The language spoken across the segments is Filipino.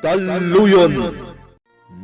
DALLUYON.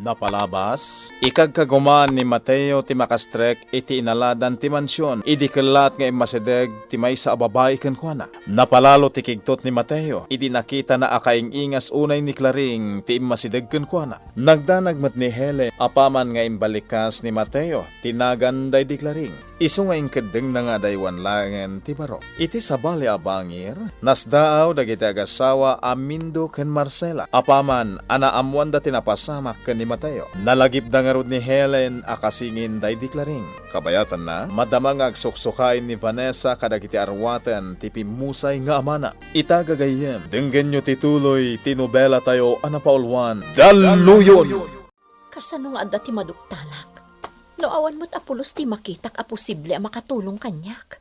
Napalabas, ikagkaguman ni Mateo ti makastrek iti inaladan ti mansyon, idi kelat nga imasedeg ti may sa ababay kenkwana. Napalalo ti kigtot ni Mateo, idi nakita na akaing ingas unay ni Claring ti imasideg kenkwana. Nagdanag met ni Hele, apaman nga imbalikas ni Mateo, tinaganday di Claring. Isu nga ingkedeng na nga daywan langen ti baro. Iti sabali abangir, nasdaaw dagiti agasawa Amindo ken Marcela. Apaman, anaamuan da tinapasamak ken ni Mateo. Nalagip da nga rod ni Helen akasingin day di Claring. Kabayatan na, madamang agsuksukay ni Vanessa kadagiti arwaten ti pimusay nga amana. Itagagayem, denggen nyo tituloy ti Nobela tayo anapaulwan. DALLUYON! Kasano nga adda ti maduktalak? No awan mo't apulos ti makitak a posible a makatulong kanyak.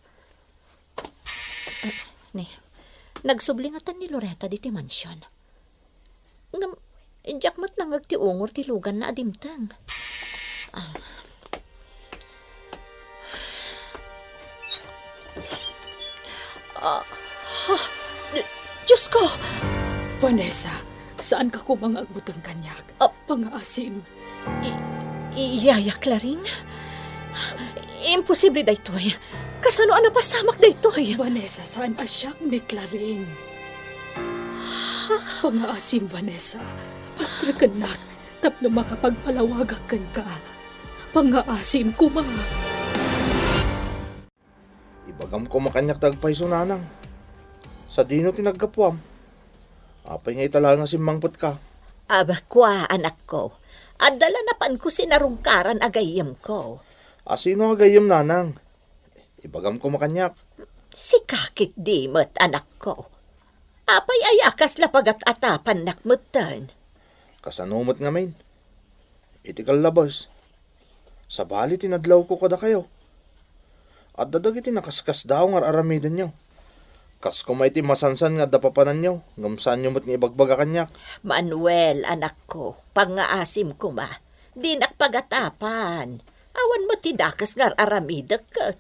Nagsubling ni Loretta di ti mansyon. Ngam, injak mo't nangag ti ungor ti lugan na adimtang. Diyos ko! Vanessa, saan ka ko mga agbutang kanyak? Pangaasim. Iyaya, Claring? Imposible daytoy. Kasano ang napasamak daytoy? Vanessa, saan asyak ni Claring? Pangaasim, Vanessa. Pastra kanak, tapno makapagpalawagakan ka. Pangaasim ko ma. Ibagam ko makanyak tagpaiso nanang. Sa dino tinagkapwam. Apay nga itala nga simmangpot ka. Aba kwa, anak ko. Adala na pan ko sinarungkaran agayam ko. Asino agayam nanang? Ibagam ko makanyak. Si kakit di mo't anak ko. Apay ayakas lapagat atapan nakmutan. Kasanumot nga main. Itikal labas. Sa bali tinadlaw ko kada kayo. At dadagiti nakaskas daw nga aramidan nyo. Kas kumay ti masansan nga dapapanan nyo. Ngamsaan nyo mo't nga ibagbaga kanyak. Manuel, anak ko, pangaasim ko ma. Di nakpagatapan. Awan mo ti dakas nga aramidak ka.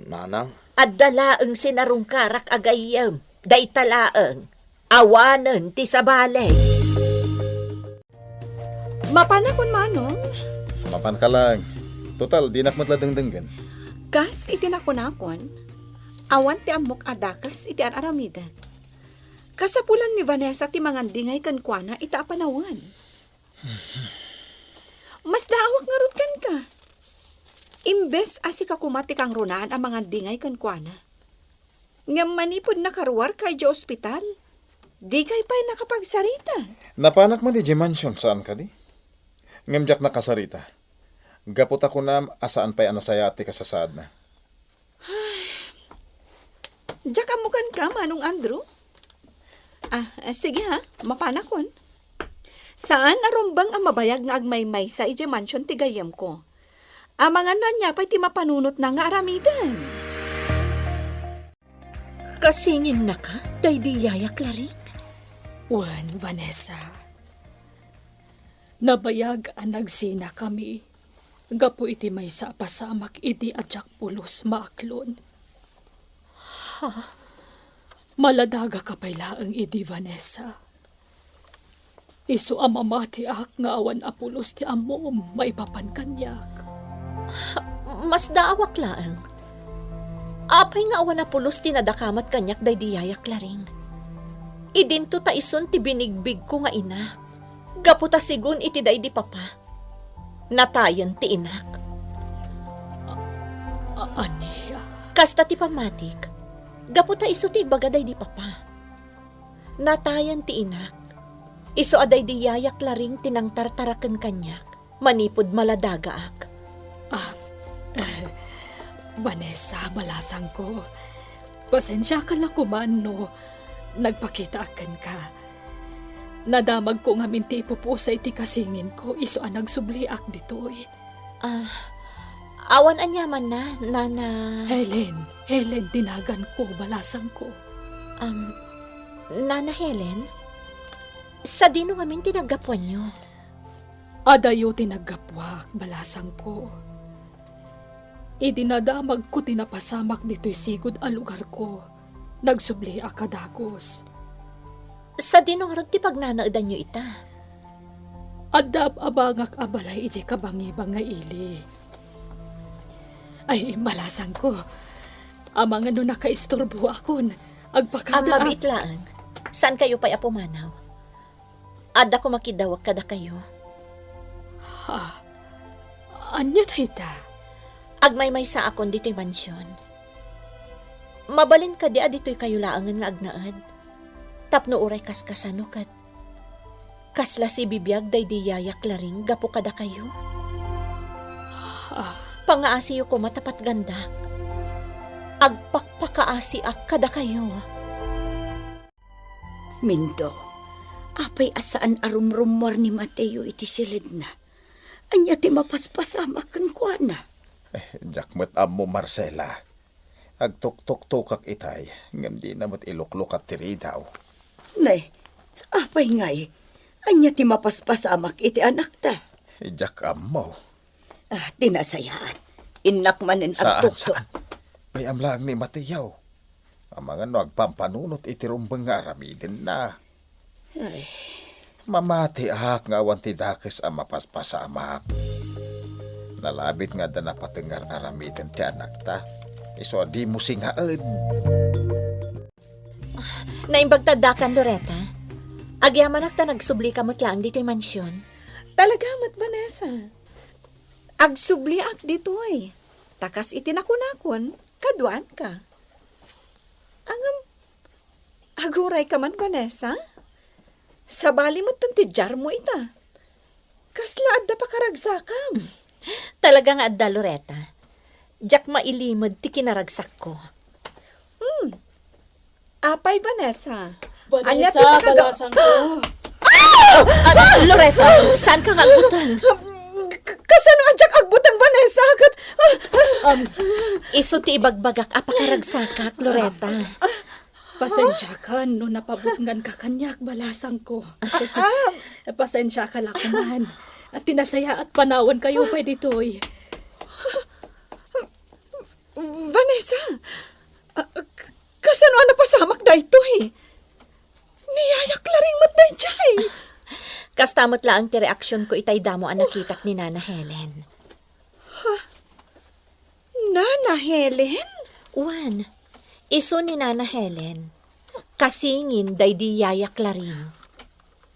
Nanang? At dalaang sinarungkarak agayam. Day talaang. Awanan ti sabalay. Mapanakon manong? Mapan ka lang. Total, di nakmatladengdenggan. Kas itinakon-akon. Awan ti amok adakas iti araramidan. Kasapulan ni Vanessa ti mangandingay kankwana ita apanawan. Mas daawak nga rod kan ka. Imbes asi ka kumati kang runaan ang mangandingay kankwana. Ngam manipod na karuar kay di ospital. Di kay pa'y nakapagsarita. Napanak mo di mansion saan ka di? Ngamjak nakasarita. Gapot ako na asaan pa'y anasayati ka sa saad na. Diyak amukan ka, Manong Andrew? Sige ha, mapanakon. Saan arumbang ang mabayag nga agmaymay sa ije mansion ti gayam ko? Amangan na niya pa'y ti mapanunot na nga aramidan. Kasingin na ka, day di yaya, Claring? Wan, Vanessa. Nabayag ang nagsina kami. Gapo iti may sa pasamak iti adyak pulos maaklon. Maladaga ka pailaang idi, Vanessa. Isu amamati ak nga awan apulos ti amom maipapan kanyak. Mas daawak laang. Apay nga awan apulos ti nadakamat kanyak day diyaya, Claring. Idinto ta ison ti binigbig ko nga ina. Gaputa sigun iti day di papa. Natayan ti inak. Aniya? Kasta ti pamatik. Gaputa iso ti bagaday di papa. Natayan ti inak. Iso aday di yaya, Claring tinangtartaraken kanyak. Manipod maladaga ak. Vanessa, malasang ko. Pasensya ka lang kuman, no. Nagpakita akan ka. Nadamag ko nga minti ipupusay ti kasingin ko. Iso ang nagsubliak ditoy. Awan anyaman na, Nana... Helen, tinagan ko, balasang ko. Nana Helen? Sa dino ngamin tinagapuan nyo? Adayo tinagapwak, balasang ko. Idinadamag ko tinapasamak dito'y sigod a lugar ko. Nagsubli akadagos. Sa dinungrod ti pagnanaadan nyo ita. Adap abangak abalay ije kabangibang nga ili. Ay, malasang ko. Amang ano nakaistorbo akon. Agpakada. Mabit lang. Saan kayo pa'y apumanaw? Ada ko makidawag kada kayo. Anya na ita? Agmay-may sa akon dito'y mansyon. Mabalin ka di dito'y kayo laangan nga agnaad. Tapno uray kaskasano kat. Kasla si bibiyag day di yayak laring gapo kada kayo. Pangaasiyo ko matapat gandak. Agpakpakaasi ak kada kayo. Mindo, apay asaan arumrumor ni Mateo iti silid na. Anya ti mapaspasama kan kuana. Jakmet amo Marcela. Agtuk-tuk-tukak itay, ngam di namat ilukluk at tiri daw. Nay, apay ngay. Anya ti mapaspasama iti anak ta. Jak amo. Tinasayaan. Inakmanin Saan, agtuktok. saan? Bayam lang ni Mateo. Amang ano agpampanunot iti rumbeng nga aramidin na. Ay, Mamati ahak nga awan ti dakes ang mapaspasamak. Nalabit nga da napatengar aramidin ti anak ta. Iso di mo singaan. Naimbagtadakan, Loretta. Agyaman ak ta nagsubli ka lang dito'y mansyon. Talaga, Mat Vanessa. Agsubli ak ditoy. Takas itinakon-akon, kaduan ka. Angam, aguray ka man, Vanessa? Sabali mo tantijar mo ita. Kasla adda pa karagsakam. Talaga nga adda, Loretta. Jak mailimod ti kinaragsak ko. Apay, Vanessa. Vanessa, Anya, balasang ko. Loretta, saan ka nga agutan? Kasano adyak agbutang, Vanessa? Iso ti ibagbagak apakaragsakak, Loretta. Pasensya ka no napabutngan ka kanyak, balasang ko. Pasensya ka lakuman. At tinasaya at panawan kayo pa ditoy. Vanessa, kasano na pasamak da ito eh? Niyayak laring mat da jay. Kastamot lang ti reaksyon ko itay damo ang nakitak ni Nana Helen. Nana Helen? Juan, iso ni Nana Helen. Kasingin day di yayak laring.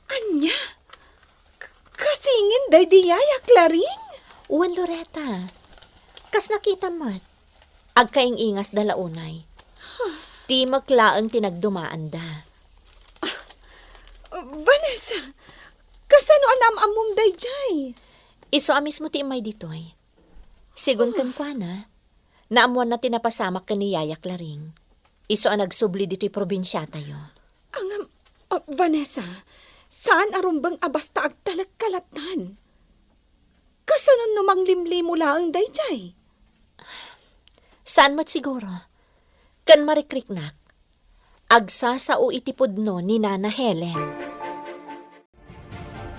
Anya? Kasingin day di yayak laring? Juan, Loretta. Kas nakita mo't. Agkaing ingas dalaunay. Di maglaang tinagdumaan da. Vanessa, kasano anam amum day jay? Iso amis mo ti imay ditoy. Sigun kan kwa na, naamuan na tinapasamak ka ni yayak laring. Iso ang nagsubli dito'y probinsya tayo. Ang, Vanessa, saan arumbang abasta agtalagkalatan? Kasano numang limli mo lang day jay? Saan mat siguro? Kan marikriknak, agsasao itipod no ni Nana Helen.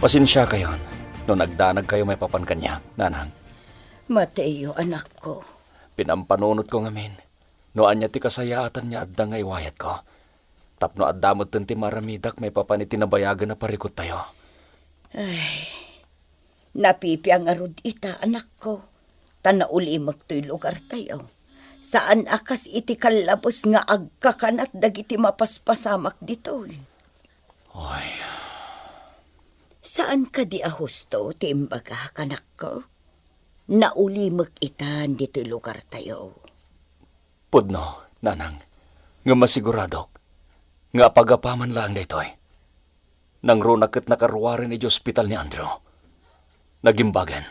Pasensya kayon, no nagdanag kayo may papan kanya, nanang. Mateo, anak ko. Pinampanunot ko ngamin, no anya ti kasayaatan niya adda nga iwayat ko. Tapno addamot ti maramidak may papan itinabayagan na parikot tayo. Ay, napipiyang arud ita, anak ko. Tanauli magto'y lugar tayo. Saan akas iti kalabos nga agkakanat dagiti mapaspasamak dito. Oy, Saan ka di ahusto, timbaga, kanak ko? Naulimak itan dito'y lugar tayo. pudno, nanang, nga masiguradok, nga pagapaman lang ditoy. Nang runakit nakaruwarin iti ospital ni Andrew. Nagimbagan.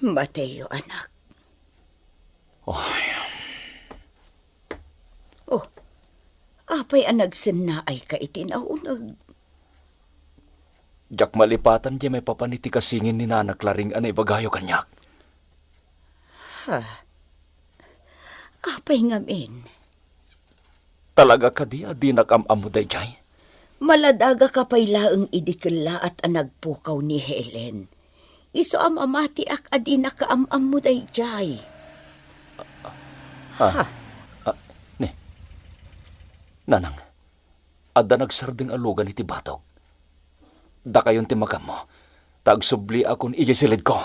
Mateo, anak. Oy, Oh, apay ang nagsinnaay ka itinahunag. jak malipatan di may papaniti kasingin ni Nana Claring anay bagayo kanyak. Ha? Apay ngamin. Talaga ka di nakamamu day jay. Maladaga ka pa'y laang idikala at anagpukaw ni Helen. Iso amamati ak adi nakaamam mo day jay. Ne. Nanang, adda nagsarding alugan iti batok. Da kayon ti makam mo, tagsubli akon ija silid ko.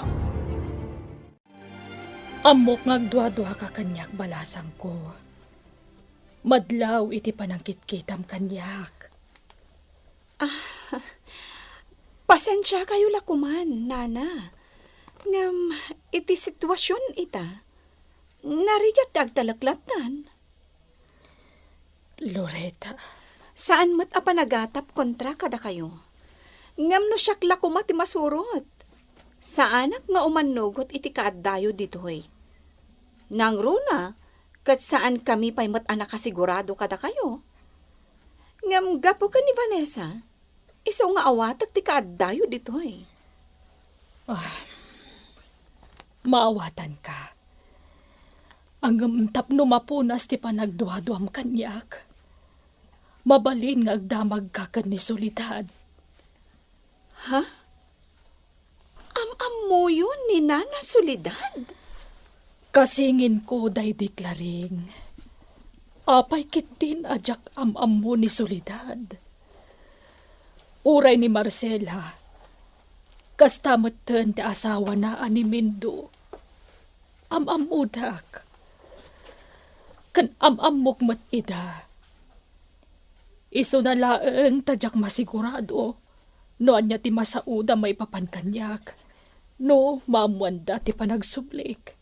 Amok ngagdwa-dwa ka kanyak balasang ko. Madlaw iti panangkitkitam kanyak. Pasensya kayo lakuman, nana. Ngam, iti sitwasyon ita. Narigat agtalaklatan. Loretta, Saan mat apanagatap kontra kada kayo? Ngam no siyak lakumat ti masurot. Saanak nga umanugot iti kaaddayo ditoy. Nang runa, kat saan kami pa'y mat anak kasigurado kada kayo. Ngam gapo ka ni Vanessa, iso nga awatag ti kaaddayo ditoy. maawatan ka. Ang tapno mapunas ti panagduaduam kanyak. Mabalin nga agdamag ka kan ni Solidad. Ha? Am mo yun ni Nana Solidad? Kasingin ko day deklaring. Apay kitin ajak am mo ni Solidad. Uray ni Marcela. Kastamatan ti asawa na ani Mindo. Udak. Kan mukmat ida. Iso na laeng tadyak masigurado. Noan niya ti masauda may papankanyak. No, mamuanda ti panagsublik.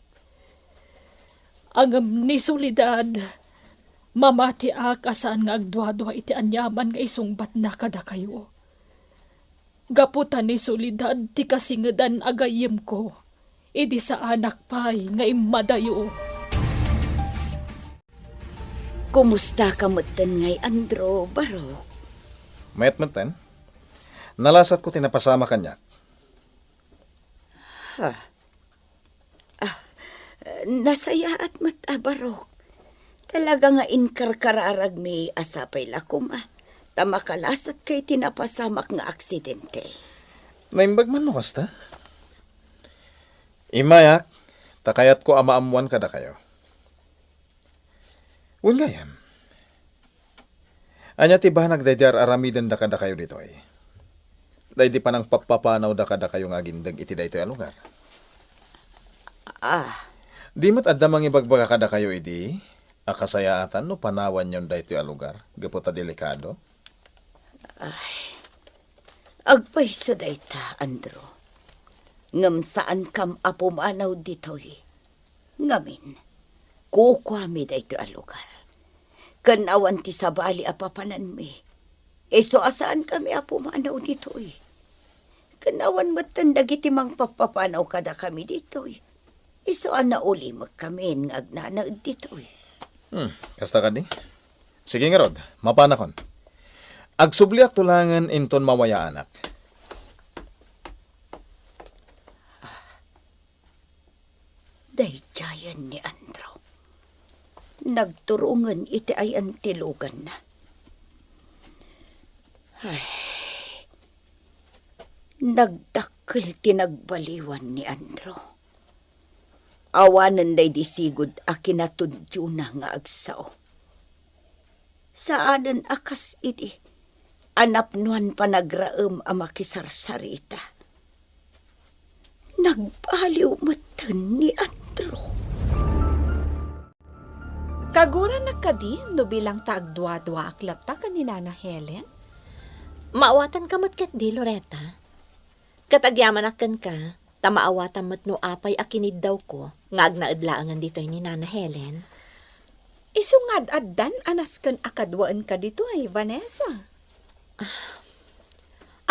Ang ni Solidad, mamati akasaan nga agdwa-dwa iti anyaman nga isungbat na kada kayo. Gaputan ni Solidad ti kasingadan agayim ko. Idi sa anak pay nga imadayo. Kumusta ka matan ngay Andro, Barok? Met-meten, nalasat ko tinapasama kanya. Nasaya at mata, Barok. Talaga nga inkarkararag may asapay lakum Tamakalasat kay tinapasamak nga aksidente. Naimbag man no kasta? Imayak, takayat ko amaamuan kada kayo. Gayam. Anya tiba nagdadyar aramidan da kada kayo dito eh. Dahil di pa nang papapanaw da kada kayo nga gindag iti da ito yung lugar. Di mat adamang ibagbaga kada kayo idi, akasayaatan no panawan yon da ito yung lugar. Gaputa delikado. Agpaiso da ita, Andro. Ngam saan kam apumanaw dito eh. Ngamin, kukwami da ito ang lugar. Kanawan ti sabali apapanan mi. So asaan kami apumanaw dito eh. Kanawan matandag iti mang papapanaw kada kami dito eh. So ana uli magkami ng agnanaad dito eh. Kasta ka di? Sige nga Rod, mapanakon. Agsubliak tulangan inton mawaya anak. Dayjayan ni Andro. Nagturungan iti ay antilugan na. Nagdakkel tinagbaliwan ni Andro. Awanan day disigod a kinatudyo na nga agsao. Saanan akas iti, anapnuan panagraem a makisarsarita. Nagbaliw matan ni Andro. Kagura na kadi no bilang taagdwa-dwa aklata ka ni Nana Helen? Maawatan ka mat kat di, Loretta. Katagyaman akan ka, tamaawatan mat no apay akinid daw ko, nga agnaadlaangan dito'y ni Nana Helen. Isungad addan anas kan akadwaan ka dito ay Vanessa.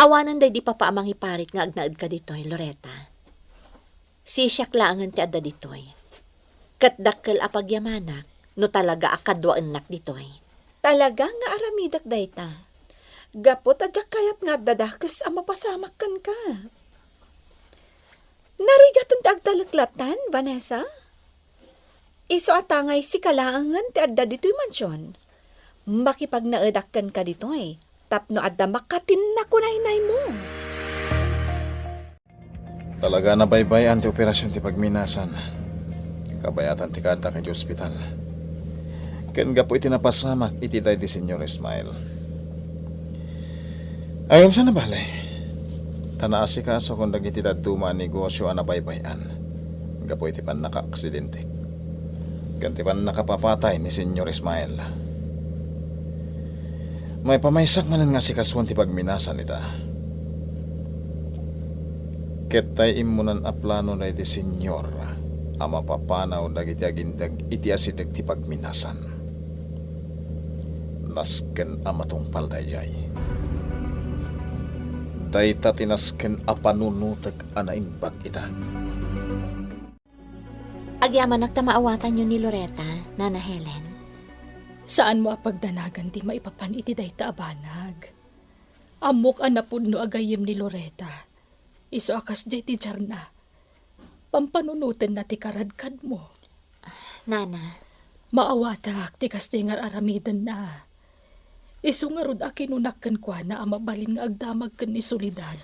Awanan day di pa paamang iparit nga agnaad ka dito'y, Loretta. Si siyak laangan ti adda dito'y. Katdakkel apagyamanak, no talaga akadwaan nak dito'y. Talaga nga aramidak dayta. Gapot adyak kayat nga dadakas ang mapasamak kan ka. Narigatan ti agtalaklatan, Vanessa? Iso atangay si kalaangan ti adda dito'y mansyon. Makipag naedakkan ka dito'y, tapno adda makatin na kunaynay mo. Talaga na baybayan ti operasyon ti pagminasan. Kabayatan ti kada kay ospital. Ken gapo iti napasamak iti day di Senyor Ismail. Ayom sa nabalay. Tanaasikaso kung dagiti daduma negosyo ana baybayan. Gapo iti pan naka-aksidente. Ganti pan nakapapatay ni Senyor Ismael. May pamaysak manan nga si kaswan ti pagminasan ita. Ketay imunan a plano na iti Senyor ama papanaw dagiti agindag iti asidag ti pagminasan. Nasken amatong paldayjay. Dayta tinasken a panunutag anaimbag ita. Agyaman nagtamaawatan yun ni Loretta, Nana Helen. Saan mo apagdanagan ti maipapan iti dayta abanag? Amok anapud no agayem ni Loretta. Iso akas jay ti jarna. Pampanunutin na ti karadkad mo. Nana, Maawatak ti kastingar aramidan na. Isu nga rod akinunakkan kwa na amabalin nga agdamag ken ni Solidad.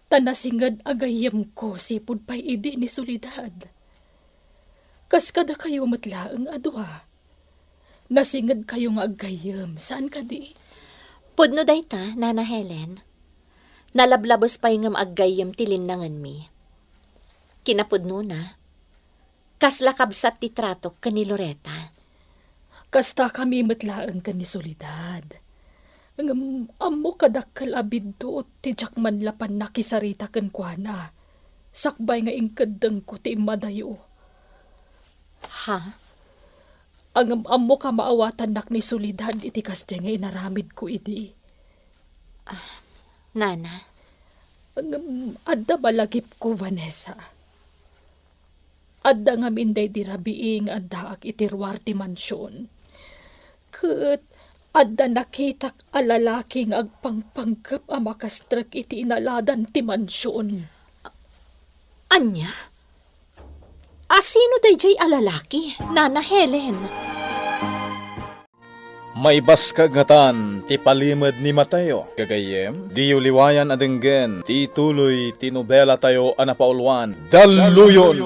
Tanasingad agayem ko sipud pay idi ni Solidad. Kas kada kayo matlaeng adwa. Nasingad kayo nga agayem saan kadi? pudno dayta, Nana Helen. Nalablabos pay ngam aggayem ti linnangan mi. Kinapudno na. Kasla kabsat ti tratok ken ni Loretta. Kasta kami matlaeng ken ni Solidad. Ang amo kadakkel abiddo ti jakman lapan nakisarita ken kuana. Sakbay nga ingkeddeng ko ti madayo. Ha? Ang amo ka maawatan nak ni Solidad iti kasdya nga inaramid ko idi. Nana, Ang adda balagip ko, Vanessa. Adda nga minday di rabiing adda ak itirwar ti mansyon. Ket adda nakitak a lalaki nga agpangpanggep a makastrek iti inaladan ti mansyon. anya? Asino dayjay alalaki, Nana Helen? May baskagatan ti palimad ni Mateo. Kagayem, di uliwayan adenggen, ti tuloy ti nobela tayo anapaulwan. Dalluyon!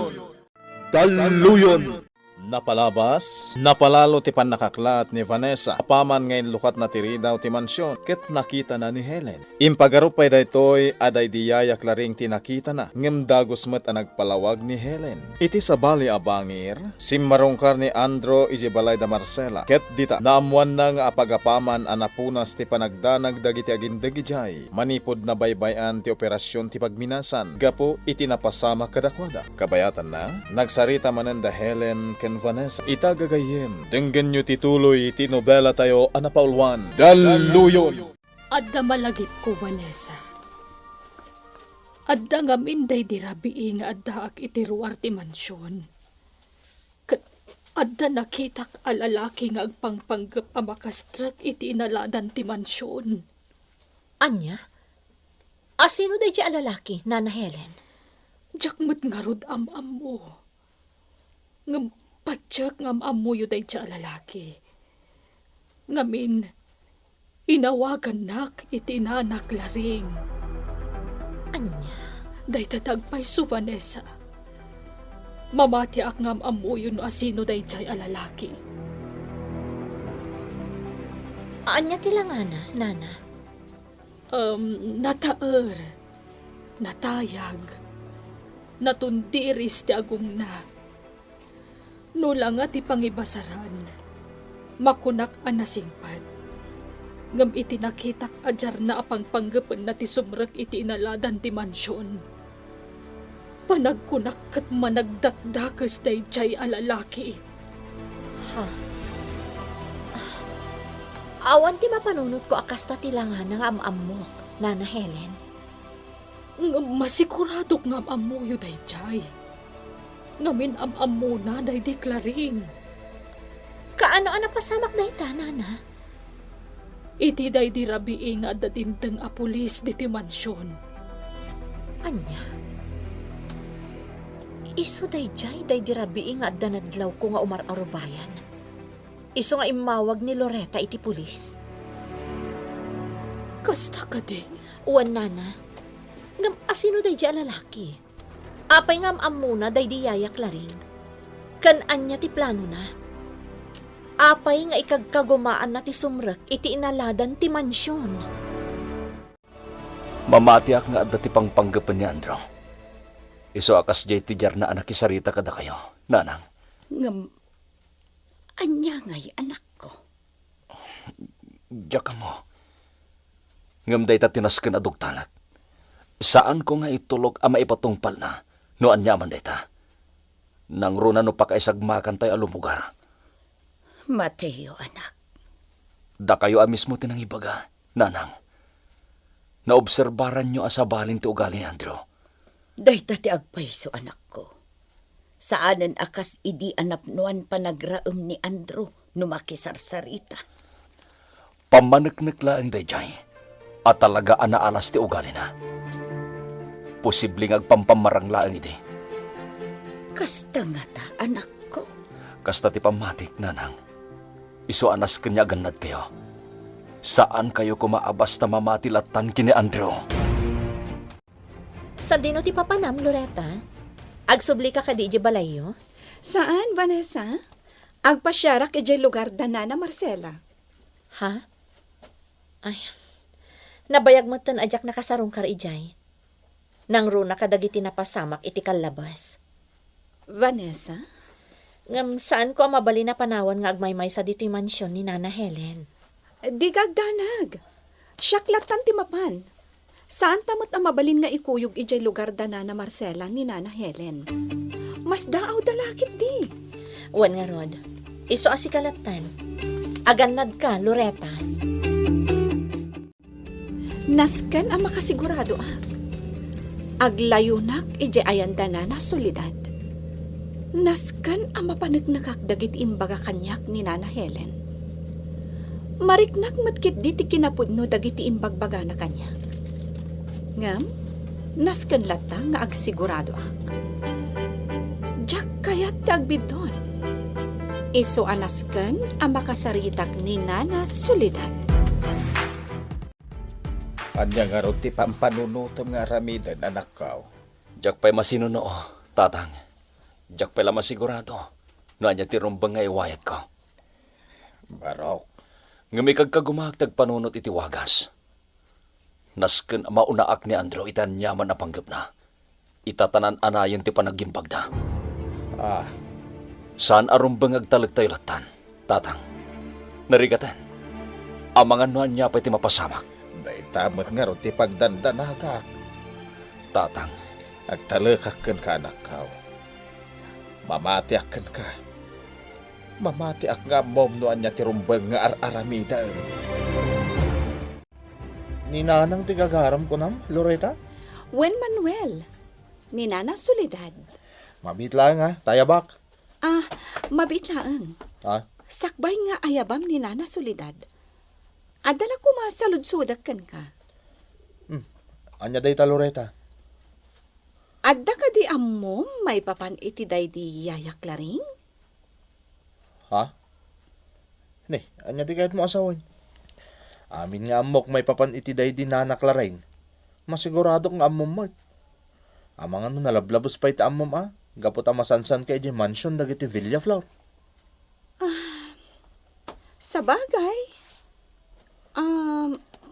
Dalluyon! Napalabas, napalalo ti panakaklat ni Vanessa. Apaman ngayon lukat na tiri daw ti mansyon. Ket nakita na ni Helen. Impagarupay daytoy aday diyayak laring tinakita na. Ngem dagos met ang nagpalawag ni Helen. Iti sabali abangir, simmarongkar ni Andro iji balay da Marcela. Ket dita, naamuan na nga apagapaman anapunas ti panagdanag dagiti agindagijay. Manipod na baybayan ti operasyon ti pagminasan. Gapo iti napasama kadakwada. Kabayatan na, nagsarita manen da Helen ken Vanessa. Itagagayem, denggen nyo tituloy ti nobela tayo anapaulwan. Dalluyon! Adda malagip ko, Vanessa. Adda nga minday di rabiing nga adda ak itirwar ti mansyon. Ket adda nakitak a lalaki nga agpangpanggep a makastrek iti inaladan ti mansyon. Anya? Asino dayjay alalaki, Nana Helen? Jakmut nga rod am-am mo. Ngam patsak ngam amo yu day siya lalaki. Ngamin, inawagan nak iti nanak laring. Anya? Day tatagpay su Vanessa. Mamati ak ngam amo yun asino day siya lalaki. Anya tilangana, Nana? Nataer, natayag, natundiris ti agum na. Nulang at ipangibasaran, makunak ang nasingpad. Ngam iti nakitak ajar na apangpanggapan na ti sumrek iti inaladan ti mansyon. Panagkunak kat managdakdakas day jay alalaki. Ha? Awan ti mapanunot ko akasta tilangan ng am-amok, Nana Helen. Masiguradok ngam amuyo day jay. Ngamin am-am muna day deklaring. Kaano ana pasamak dayta, Nana? Iti day di rabiing nga dadimteng a pulis diti mansyon. Anya? Iso dayjay day dirabiing nga adda nadlaw ko nga umar-arubayan. Iso nga imawag ni Loretta iti pulis. Kasta ka di. Uwan, Nana. Ngam asino dayjay lalaki? Apay ngam amuna day di yayak laring. Kan anya ti plano na. Apay nga ikagkagumaan na ti sumrek iti inaladan ti mansyon. Mamatiak nga adda ti pangpanggapan ni Andro. Iso akas jay ti jar na anak isarita kada kayo, nanang. Ngam, anya ngay anak ko. Diya ka mo. Ngam day ta tinasken adugtalat. Saan ko nga itulog ama ipatungpal na, no anyaman day ta. Nang runa no pakaisagmakan tayo alumugar. Mateo, anak. Da kayo mismo tinangibaga, nanang. Naobserbaran nyo asabalin ti ugali ni Andro. Dahita ti agpayso, anak ko. Saanan akas idi anapnuan panagraem ni Andrew no makisarsarita. Pamaneknek-laeng dayjay, at talaga anaalas ti ugali na. Posibleng agpampamarang-laeng idi. Kasta nga ta, anak ko. Kasta ti pamatik, nanang. Iso anas kanya ganad kayo. Saan kayo kumaabas na mamatilatan kini Andrew? Sa dino ti papanam, Loretta? Agsubli ka di balayo? Saan, Vanessa? Agpasyarak ijay lugar danana Marcela. Ha? Ay, nabayag mo tan ajak nakasarong kar ijay. Nang runa kadagiti napasamak iti kalabas. Vanessa? Ngam saan ko ang mabali na panawan nga agmaymay sa diti mansyon ni Nana Helen? Di gagdanag. Syaklatan ti mapan. Saan tamot ang mabalin nga ikuyog ijay lugar danana Marcela ni Nana Helen? Mas daaw dalakit di. Wan nga rod, iso asikalatan. Aganad ka, Loretta. Nasken ang makasigurado aglayunak ijay ayan danana solidad. Nasken ang mapanagnakak dagit imbaga kanyak ni Nana Helen. Mariknak matkit di ti kinapudno dagiti imbagbaga na kanyak. Ngam, nasken lata nga agsigurado Diyak kayat ti agbidon. Iso anasken ang makasaritak ni Nana Solidad. Anya nga ro ti pampanunutom nga ramidan, anak kaw. Diyak pa'y masinunoo, tatang. Diyak pa'y masigurado. No anya ti rumbang nga iwayat ko. Barok. Ngami kagkagumagtag panunot iti wagas. Nasken maunaak ni Andrew itan nyaman na panggap na. Itatanan anayan ti panagimbag na. Ah, Saan arumbang agtalag tayo latan, tatang? Narigatan. Amangan noan niya pa'y ti mapasamak. day tamot nga ro ti pagdandanagak. Tatang, Agtalakaken ka, anak kaw. Mamatiaken ka. Mamatiak nga mom no anya ti rumbang nga aramidan. Ni nanang tigagaram ko nam, Loretta? Wen Manuel, ni Nana Solidad. Mabit lang ha, tayabak. Mabitlaang. Ha? Sakbay nga ayabam ni Nana Solidad. Adala ko masaludsudak kan ka. Anya day ta, Loretta? Adda ka di ammo may papan iti day di yayak laring? Ha? Ne, anya di kahit mo asawan. Amin nga amok may papan itiday din nanaklaring. Masigurado kang amom mo. Amang ano nalablabos pa iti amom Gapot ang masansan kay di mansion dagiti Villa Flower. Sa bagay,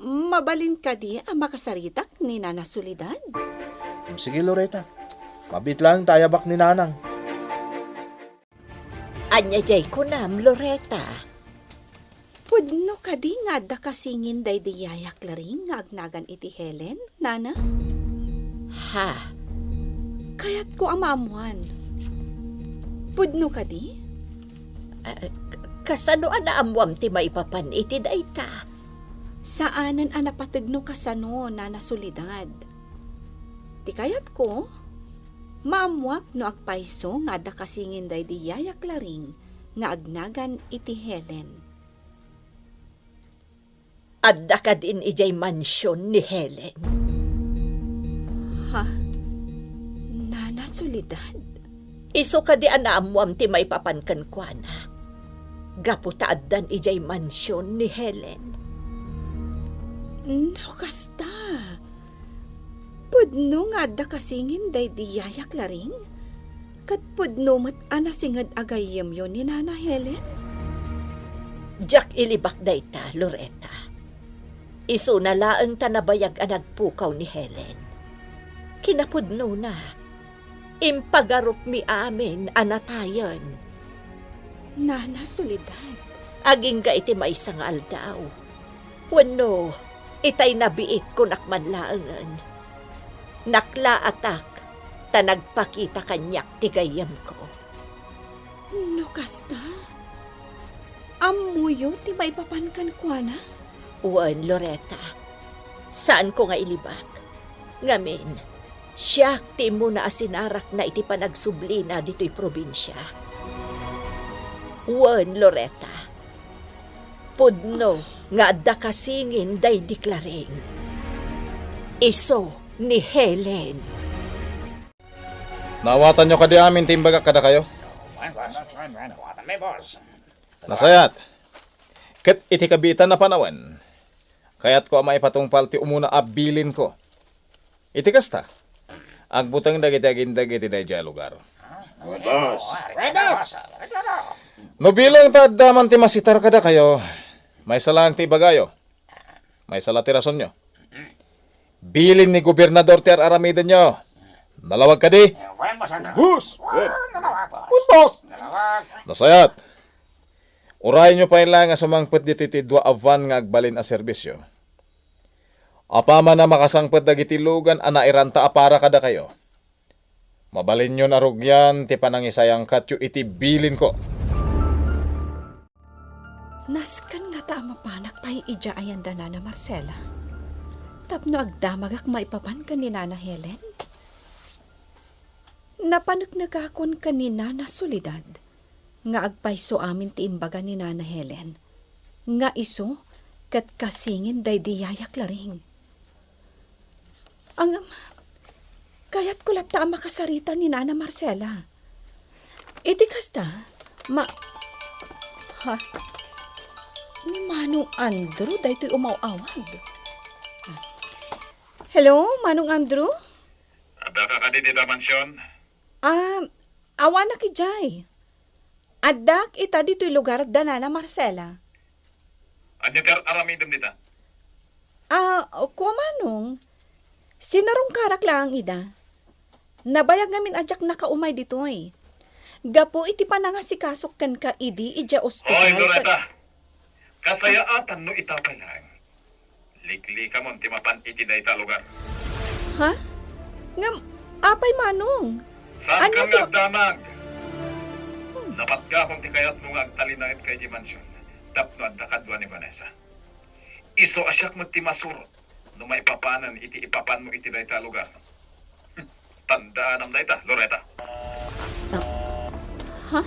mabalin ka di ang makasaritak ni Nana Solidad? Sige, Loretta. Mabit lang tayabak ni nanang. Anya jay kunam, Loretta. Pudno ka di nga da kasingin day di yayak laring nga agnagan iti Helen, Nana? Ha? Kayat ko amamuan. Pudno ka di? Kasano ana amwam ti maipapan iti dayta? Saanan ang napatagno kasano, Nana Solidad? Ti kayat ko, maamuak no agpaiso nga da kasingin day di yayak laring nga agnagan iti Helen. Adda ka din ijay mansyon ni Helen. Ha? Nana Solidad? Iso ka di anaamwam ti maipapankan kwa na. Gaputa addan ijay mansyon ni Helen. No, kasta. Pudno nga da kasingin day di yayak laring? Kat pudno mat anasingad agayem yon ni Nana Helen? Jack ilibak dayta, Loretta. Isu na laeng tanabayag ang nagpukaw ni Helen. Kinapudno na. Impagarup mi amin anatayon. Nana Soledad. Aging ga iti maisa nga aldaw. Wano, itay nabiit ko nakmanlaangan. Nakla atak, ta nagpakita kanyak tigayam ko. No kasta? Amuyo ti maipapankan kwa na? Uwan, Loretta. Saan ko nga ilibak? Ngamin, siya ti mo na asinarak na iti panagsubli na dito'y probinsya. Uwan, Loretta. Pudno nga adda kasingin day deklaring. Iso ni Helen. Nawatan nyo kadi amin timbaga kada kayo. Nasayat. Ket iti kabitan na panawan. Kaya't ko amay patungpal ti umuna abilin ko. Iti kasta. Agbutang dagiti agindag iti dayjay lugar. No bilang taddaman ti masitar kada kayo, may salang ti bagayo. May sala ti rason nyo. Bilin ni gobernador ti aramiden nyo. Nalawag ka di. Bus! Untos! Nasayat. Urayin nyo pa ilang nga sumangpet diti ti dua avan nga agbalin a serbisyo. Apama na makasangpet dagiti lugan ana iranta apara kada kayo. Mabalin nyo narugyan ti panangisayang katyo iti bilin ko. Naskan nga ta mapanak pa'y ija ayan da Nana Marcela. Tapno agdamagak maipapan ka ni Nana Helen. Napanagakon ka ni Nana Soledad. Nga agpayso amin ti imbaga ni Nana Helen. Nga iso kat kasingin day diyayak laring. Ang kaya't kulat ta ang makasarita ni Nana Marcela. Iti kasta, Ha? Ni Manong Andrew, dahil ito'y umawawag. Hello, Manong Andrew? Ada ka di da mansyon? Awan na ki Jay. Adak ita dito'y lugar da Nana Marcela. Anya ter aramidem dita? Kuwa Manong, sinarong karak lang ida. Nabayag ngamin adyak nakaumay dito'y. Gapo iti panangasikasok kan ka idi ija ospital. Hoy, Loretta! Kasayaatan no itapay lang. Likli ka mon timapan iti da ita lugar. Ha? Apay Manong. Saan Anya ka nga damag? Dapat ka kung tikayat mo nga agtalinangit kay di mansyon. Tapno at nakadwa ni Vanessa. Iso asyak mo timasurot. No maipapanan iti ipapan mo iti da ita lugar. Tandaan ang da ita, Loretta. Ha?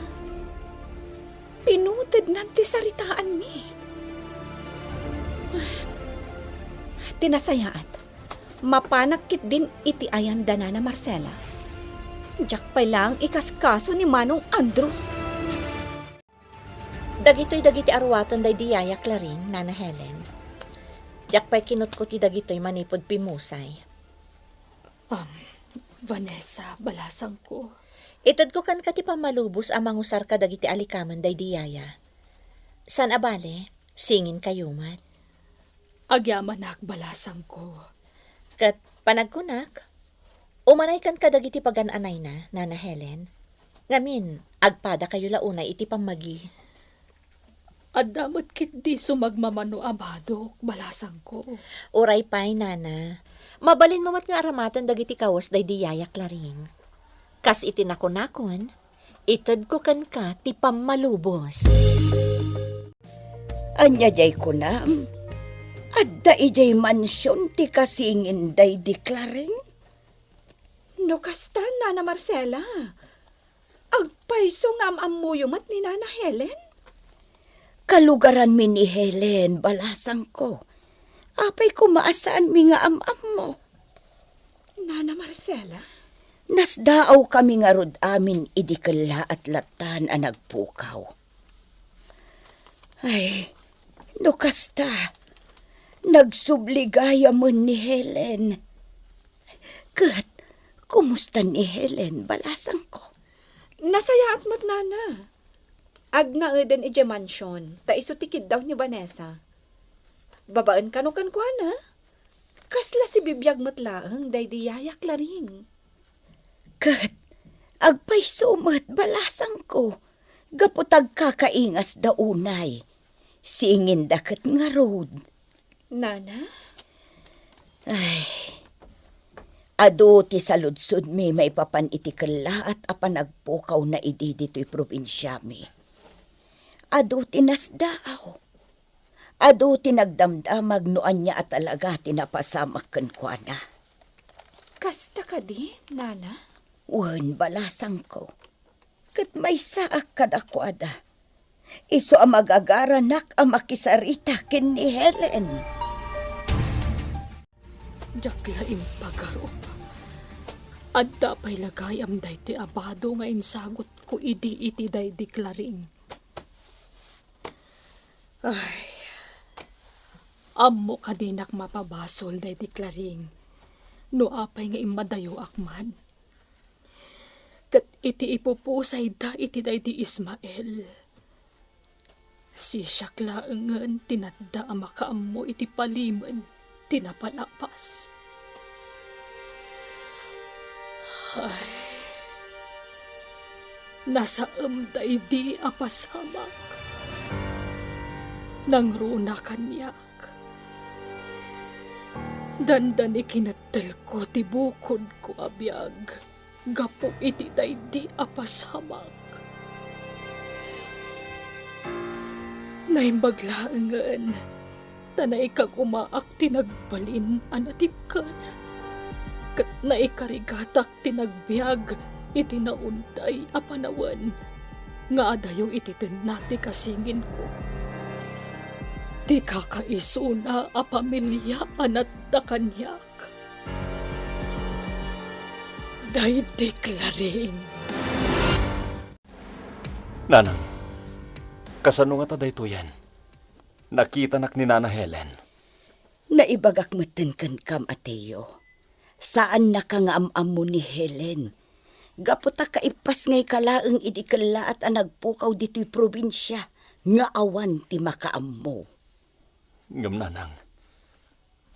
Pinuted nanti saritaan mi. Tinasayaat. Mapanakit din iti ayan da Nana Marcela. Diyak pa lang ikaskaso ni Manong Andrew. Dagitoy arwatan day diyayak laring, Nana Helen. Diyak pa'y kinut ko ti dagitoy manipod pimusay. Vanessa, balasang ko. Itod ko kan kati pamalubos ang mangusar ka dagiti alikaman day diyaya. San abale, singin kayumat. Agyaman na balasang ko. Kat panagkunak, umanay kan ka dagiti pagananay na, Nana Helen. Ngamin, agpada kayo launay iti pamagi. Adamot kit di sumagmamano abadok, balasang ko. Uray pa'y, Nana. Mabalin mo mat nga aramatan dagiti kawas day diyayak laring. Kas itinakon-nakon, itad ko kan ka ti pamalubos. Anya jay ko na. Adda ijay mansyon ti kasingin day deklaring. No kasta, Nana Marcela. Agpayso nga amamuyo mat ni Nana Helen. Kalugaran mi ni Helen, balasang ko. Apay kumaasaan mi nga am mo. Nana Marcela? Nasdaaw kami nga rod amin idikala at latan ang nagpukaw. Ay, no kasta, nagsubligaya mo ni Helen. Kat, kumusta ni Helen, balasang ko? Nasayaat mo't, Nana. Agnaeden ije mansyon, ta iso tikid daw ni Vanessa. Babaan ka no kan kuana. Kasla si bibiyag matlaang day di yayak laring. Kat, agpay sumat balasang ko. Gaputag kakaingas da unay. Singin dakat nga road. Nana? Ay, ado ti saludsod mi may papan itikala at apanagpukaw na idi dito'y probinsya mi. Ado tinasdaaw. Ado tinagdamdamag noan niya at talaga tinapasamak kan kwa na. Kasta ka di, Nana? Wan balasang ko. Kat may saak kadakwada. Iso ang magagaranak ang makisarita kin ni Helen. Jaklaing pagaro. At dapay lagay am day ti abado nga insagot ko idi iti day diklaring. Ay, ammo kadinak mapabasol day diklaring. No apay nga imadayo akman. Kat iti ipupusay da iti day di Ismael. Si Syaklaangan tinadda ang makaammo iti paliman, tinapalapas. Ay, nasa amday di apasamak. Nang runa kanyak. Dandan ikinatal ko ti bukod ko abiyag. Gapo iti day di apasamak. Naimbaglaangan, tanay kag umaak tinagbalin anatip ka na. Kat naikarigatak tinagbiag, iti nauntay apanawan, nga adayo iti tinati kasingin ko. Di kakaisuna a pamilya anat da kanyak. Day diklaring. Nanang, kasano nga taday to yan? Nakita nak ni Nana Helen. Naibagak matan kan kam Ateo. Saan na ka nga amam mo ni Helen? Gaputa kaipas ngay kalaang idikala at anagpukaw dito'y probinsya. Nga awan ti makaam mo. Ngam nanang,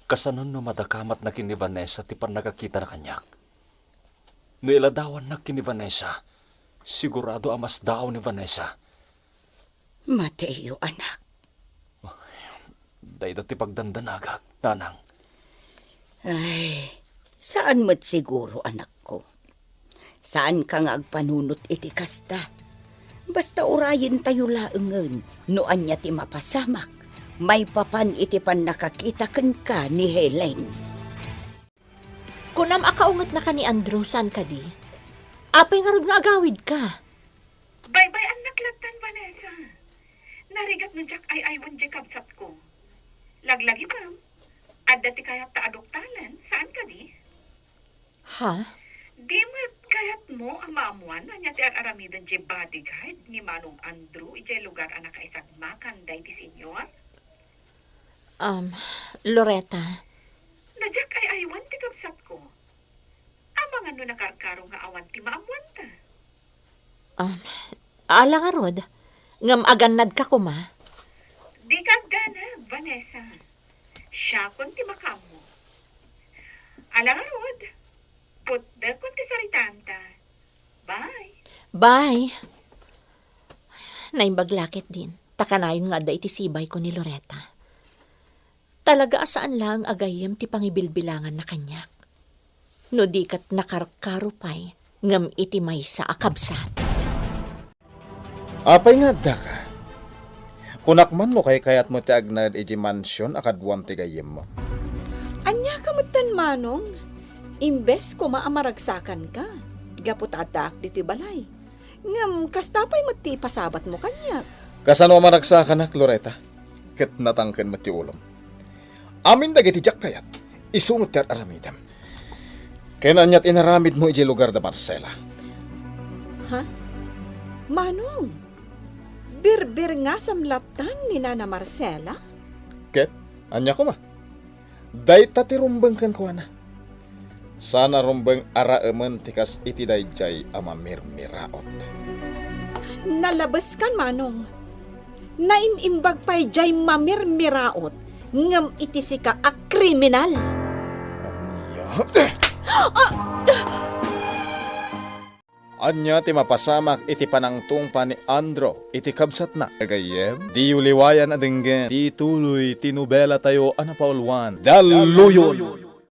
kasanon no madakamat na kini Vanessa ti pan nagakita na kanyak. No iladawan na kini Vanessa, sigurado amas daw ni Vanessa. Mateo, anak. Day ti pagdandanagak, nanang. Ay, saan mo't siguro, anak ko? Saan ka nga agpanunot iti kasta? Basta urayin tayo laengen, noan niya ti mapasamak. May papan iti pan nakakita ka ni Helen. Kunam akaungat na ka ni Andrew, saan ka di? Apay nga nga agawid ka. Bye-bye ang naklatan, Vanessa. Narigat nun jak ay wan kabsat ko. Laglagi pa. At dati kayat ta adoktalan, saan ka di? Ha? Di mat kayat mo ang maamuan na niya ti aramidan di bodyguard ni Manong Andrew iti lugar anak kaisag makan day ti senyor? Loretta. Nadyak ay wan ti kabsat ko. Amang ano nakarkarong nga awan ti maamuan ta. Ala nga rod. Ngam aganad ka kuma. Di ka gana, Vanessa. Siya kun ti makamo. Ala nga rod. Putda kun ti saritanta. Bye. Bye. Naimbaglakit din. Takanayon nga da iti sibay ko ni Loretta. Talaga asaan lang agayem ti pangibilbilangan na kanyak. No di kat nakarkarupay, ngam iti may sa akabsat. Apay nga da ka. Kunakman mo kay kayat mo ti agnad iti mansyon akadwam ti gayem mo. Anya kamutan manong. Imbes ko maamaragsakan ka. Gapot atak diti balay. Ngam kastapay mati pasabat mo kanyak. Kasano managsakan na, Loretta? Kat natangken mo ti ulom. Amin dagiti jak kayat, isungot ti aramidam. Kaya nanyat inaramid mo iti lugar da Marcela. Ha? Manong, birbir nga samlatan ni Nana Marcela? Ket, anya ko ma. Day tati rumbang kan ko na. Sana rumbang araaman tikas iti dayjay ama mirmiraot. Nalabas kan manong. Naimimbag pa'y jay mamirmiraot. ngam iti sika a kriminal. Anya ti mapasamak iti panangtung pa ni Andro iti kabsat na. Kagayem, di uliwayan adenggen, ti tuloy ti Nobela tayo anapaulwan. Dalluyon!